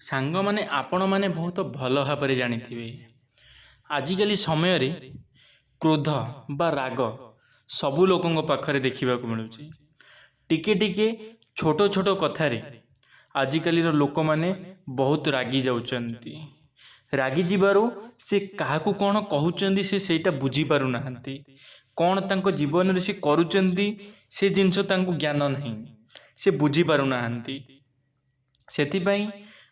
सांग माने आपण माने बहुत भल भाव जानिथिबे आजिकली समय रे क्रोध बा राग सबु लोकों पाखरे देखा मिलूँ टिके टिके छोट छोट कथारे आजिकली लोक माने बहुत रागी जाउचंती रागी जीवारो से काहाकू कौन कहउचंदी से सेटा बुझी पारु नाहंती कौन तांको जीवन रे से करूचंदी से जिनस तांको ज्ञान नहीं से बुझी पारु नाहंती सेति पई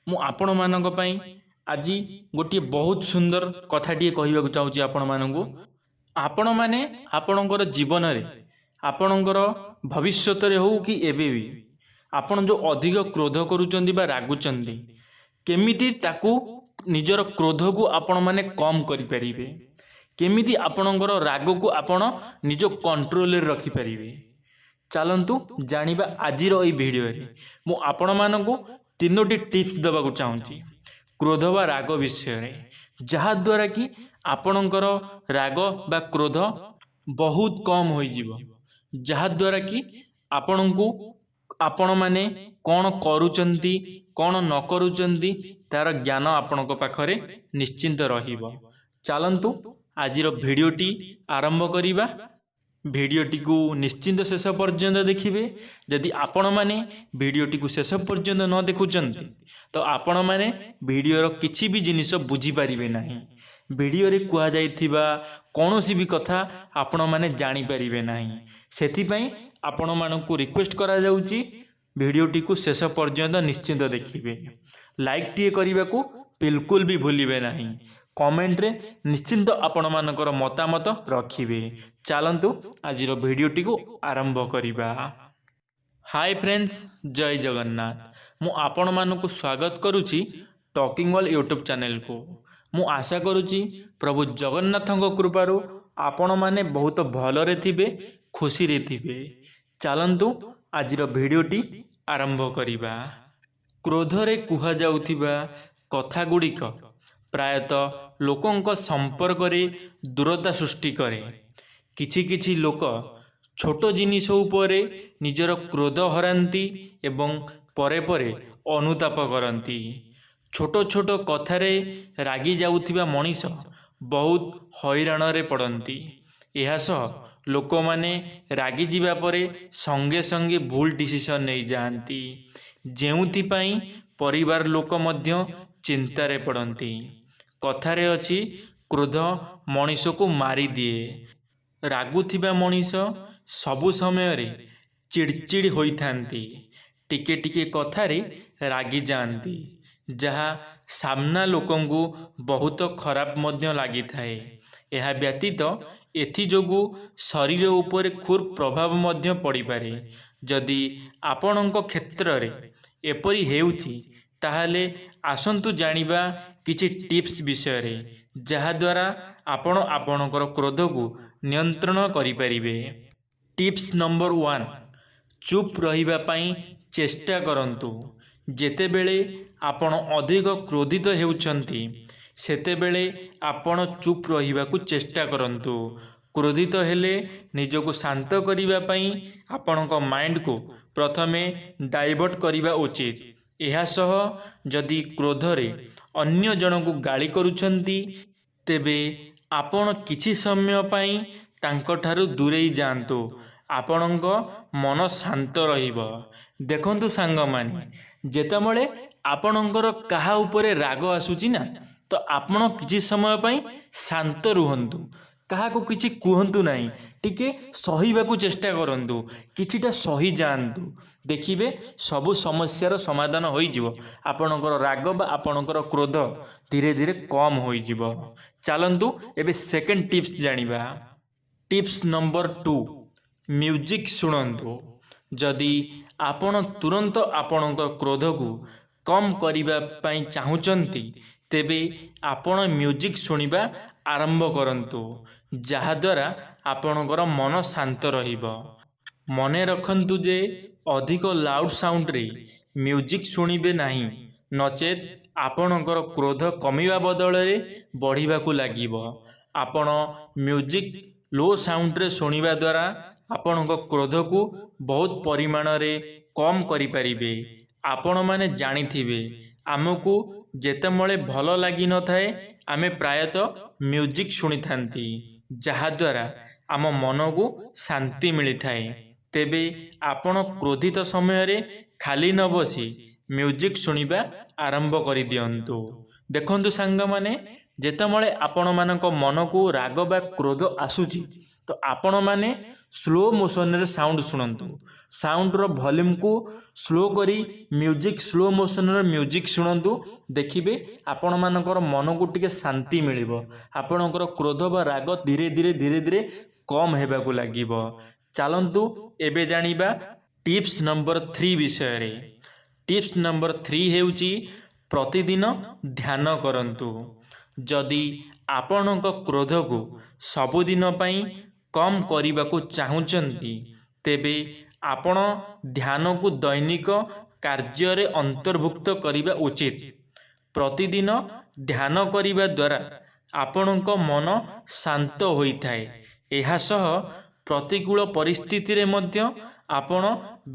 मु आपण मानक पई आज गोटे बहुत सुंदर कथाटी कहवाक चाहूँगी आपण मानू आपण मैंने आपणकर जीवन रे आपणकर भविष्यत हो कि एबे भी आपण जो अधिक क्रोध करुचंदी बा रागुचंदी केमिति ताकू निजर क्रोध को आपण माने कम करि परिबे केमिति आपणकर राग को आपण निज कंट्रोल रे रखि परिबे चलंतु जानिबा आजिर एई वीडियो रे मु आपण मानकू तीनोटी टिप्स देबाकू चाहूँगी क्रोध बा राग विषय रे जहा द्वारा कि आपणकर राग बा क्रोध बहुत कम हो जीवो जहा द्वारा कि आपण को आपण माने कौन करूचंती कौन न करूचंती तार ज्ञान आपणक पाखरे निश्चिंत रहिबो चलंतु आजिर भिडियोटी आरंभ करिबा भिडियोटी को निश्चिंत शेष पर्यंत देखिए जदि आपण माने भिडियोटी को शेष पर्यंत न देखुचंती तो आपण माने भिडियोर किछि भी जिनिस बुझी पारिबे नाही भिडियो रे कुआ जाइथिबा कोनोसी भी कथा आपण माने जानि पारिबे नाही सेति पई आपण मानकू रिक्वेस्ट करा जाउची भिडियोटी को शेष पर्यंत निश्चिंत देखिए लाइक टीए करने को बिल्कुल भी भूलिबे नहीं कमेंट रे निश्चिंत आपण मानकर मतामत रखिबे चलंतु आजिर भिडियोटी को आरंभ करिबा। हाय फ्रेंड्स जय जगन्नाथ मु आपण मानकू स्वागत करुची टॉकिंग वर्ल्ड यूट्यूब चैनल को मु आशा करुची प्रभु जगन्नाथଙ୍କ कृपारू आपण माने बहुत भलरे थिबे खुशी रे थिबे चलंतु आजिर भिडियोटी आरंभ करिबा। क्रोध रे कुहा जाउथिबा कथा गुड़िक प्रायतः लोकों संपर्क रे दूरता सृष्टि करे किछि किछि लोक छोट जिनिस उपरे निजर क्रोध हरांती एवं परे परे अनुताप करती छोट छोट कथारे रागी जाउथिबा मनीष बहुत हैरान रे पड़ती यह सह लोक माने रागी जीवा परे संगे संगे भूल डिसीजन नहीं जाती जेउथि पई परिवार लोक मध्य चिंतारे पड़ती कथारे अछि क्रोध मनीष को मारी दिए रागुथिबा मनीष सबु समय रे चिड़चिड़ होइथांती टिके टिके कथारे रागी जाती जहा सामना लोकों को बहुत खराब मध्य लागि थाए यह व्यतीत एथि जोगु शरीर उपरे खूर प्रभाव मध्य पड़ी पारे जदि आपणक क्षेत्र रे एपरी हेउची ताहाले आसंतु जानिबा किछि टिप्स विषय रे जहा द्वारा आपण आपणकर क्रोध को नियंत्रण करि परिबे। टिप्स नंबर 1 चुप रहिबा पई चेष्टा करंतु जेतेबेले आपण अधिक क्रोधित हेउचंती सेतेबेले आपण चुप रहिबाकू चेष्टा करंतु क्रोधित हेले निजको शांत करिबा पई आपणक माइंड को प्रथमे डाइवर्ट करिबा उचित एहा सह जदि क्रोध रे अन्य जन को गाली करूछंती तेबे आपण किछि समय पई तांको ठारू दूरेई जांतु आपणक मन शांत रहिबो। देखंतु सांग माने जेतेबेले आपणकर काहा उपरे राग आसुची ना तो आपण किछि समय पई शांत रुहंतु कहा को किछि कुहंतु नहीं टिके सहीबाकू चेष्टा करंतु किछिटा सही जांतु देखिबे सबु समस्यार समाधान होई जिवो आपणकर राग बा आपणकर क्रोध धीरे धीरे कम होई जिवो। चलंतु एबे सेकंड टिप्स जानिबा। टिप्स नंबर 2 म्यूजिक सुनंतु जदि आपण तुरंत आपणकर क्रोध को कम करिबा पई चाहुचंती तेबे आपण म्यूजिक सुनिबा आरंभ करंतु जहा द्वारा आपणकर मन शांत रहिबो। मने रखंतु जे अधिक लाउड साउंड रे म्यूजिक सुनिबे नाही नचेत आपणकर क्रोध कमिबा बदल रे बढ़िबाकू लागिबो। आपण म्यूजिक लो साउंड रे सुनिबा द्वारा आपणक क्रोध को बहुत परिमाण रे कम करि परिबे। आपण माने जानिथिबे आमको जेतेबेले भल लगी न थाए आमे प्रायतः म्यूजिक शुणी थांती जहाद्वारा आम मन को शांति मिली थाए। तेबे आपण क्रोधित समय रे खाली न बसी म्यूजिक शुणिबा आरंभ कर दियंतु। देखंतु सांग माने जेतेबेले आपण मानक मन को राग बा क्रोध आसुची तो आपण माने स्लो मोशन रे साउंड शुणंतु। साउंड रो वॉल्यूम को स्लो करी म्यूजिक स्लो मोशन रे म्यूजिक शुणंतु। देखिबे आपण मानकर मन को टिके शांति मिलिबो। आपणकर क्रोध बा राग धीरे धीरे धीरे धीरे कम हेबा को लागिबो। चलंतु एबे जानिबा टिप्स नंबर 3 विषय रे। टिप्स नंबर 3 हेउची प्रतिदिन ध्यान करंतु। जदि आपणक क्रोध को सबुदिन पई कम करने को चाहूँगी तेबे आपण ध्यान को दैनिक कार्य रे अंतर्भुक्त करिबा उचित। प्रतिदिन ध्यान करिबा द्वारा आपणक मन शांत होइथाए। एहा सह प्रतिकूल परिस्थिति रे मध्य आपण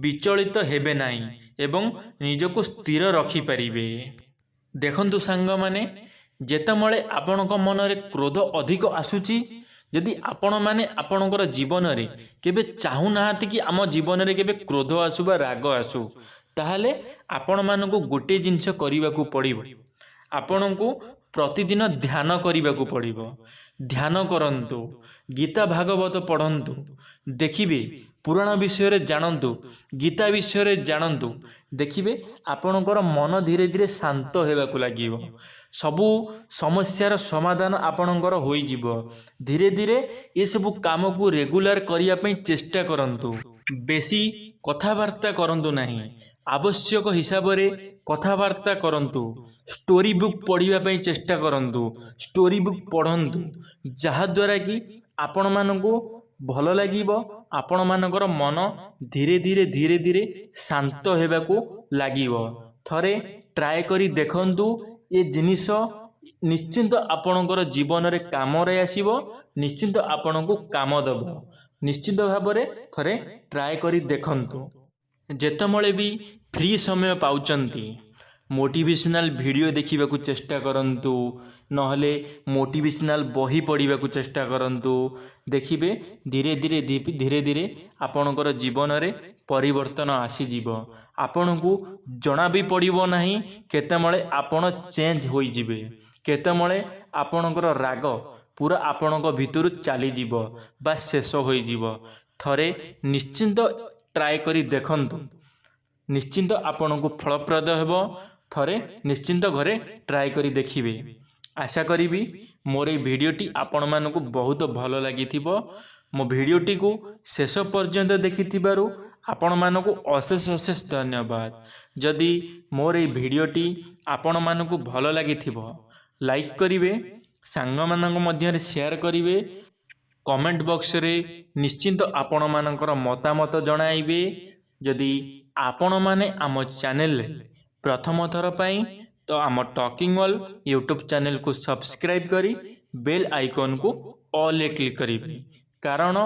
विचलित हेबे नाही एवं निजको स्थिर रखि परिबे। देखंतु सांग माने जेतेबेले आपणक मन रे क्रोध अधिक आसुची यदि आपण माने आपणकर जीवन रे केबे चाहू नाहांती कि आम जीवन रे केबे क्रोध आसु बा राग आसु ताहले आपण मानकु गोटे जिंस करिबा को पड़िबो। आपणको प्रतिदिन ध्यान करिबा को पड़िबो। ध्यान करंतु, गीता भागवत पढ़ंतु, देखिबे पुराण विषय रे जानंतु, गीता विषय रे जानंतु। देखिबे आपणकर मन धीरे धीरे शांत हेबा को लागिबो। सबु समस्यार समाधान आपणकर होई जिवो। धीरे धीरे ये सब काम को रेगुलर करिया पई चेष्टा करंतु। बेसी कथावार्ता करंतु नहीं, आवश्यक हिसाब रे कथावार्ता करंतु। स्टोरी बुक पढ़िया पई चेष्टा करंतु। स्टोरी बुक पढ़ंतु जहा द्वारा कि आपण मानकु भल लागिबो। आपण मानकर मन धीरे धीरे धीरे धीरे शांत हेबा को लागिबो। थरे ट्राए करी देखंतु। ये जिनिस निश्चिंत आपणकर जीवन रे काम रे आसीबो। निश्चिंत आपणको काम दबो। निश्चिंत भाव रे थरे ट्राए करी देखंतु। जेतेबेले भी फ्री समय पाउचंती मोटिवेशनल वीडियो देखिबा को चेष्टा करंतु, नहले मोटिवेशनल बही पढ़िबा को चेष्टा करंतु। देखिबे धीरे धीरे धीरे धीरे आपणकर जीवन रे परिवर्तन आसी जीवो। आपणको जना भी पड़िबो नाही केतेबेले आपण चेंज होई जिवे। केतेबेले आपणकर राग पूरा आपणक भितरु चली जीवो बा शेष होई जीवो। थरे निश्चिंत ट्राए करी देखंतु। निश्चिंत आपणको फलप्रद हेबो। थरे निश्चिंत घरे ट्राए करी देखिबे। आशा करिबी मोर ए भिडियोटी आपण मानकु बहुत भल लागिथिबो। मो भिडियोटी को शेष पर्यंत देखिथिबारु आपण मानकु अशेष अशेष धन्यवाद। जदि मोर ए भिडियोटी आपण मानकु भल लागिथिबो लाइक करिवे, सांग मानक मध्य रे शेयर करिवे, कमेंट बॉक्स रे निश्चिंत आपण मानकर मतामत जणाइबे। जदि आपण माने आम चैनल प्रथम थर पाई तो आम टॉकिंग ऑल यूट्यूब चैनल को सब्सक्राइब करी बेल आइकन को ऑल ए क्लिक करिवे। कारण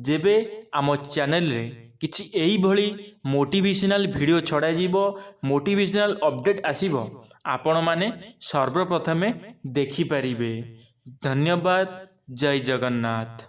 जेबे आम चैनल रे किछि एई भली मोटिवेशनल वीडियो छड़ा जीवो, मोटिवेशनल अपडेट आसीबो, आपण माने सर्वप्रथमे देखि परिबे। धन्यवाद। जय जगन्नाथ।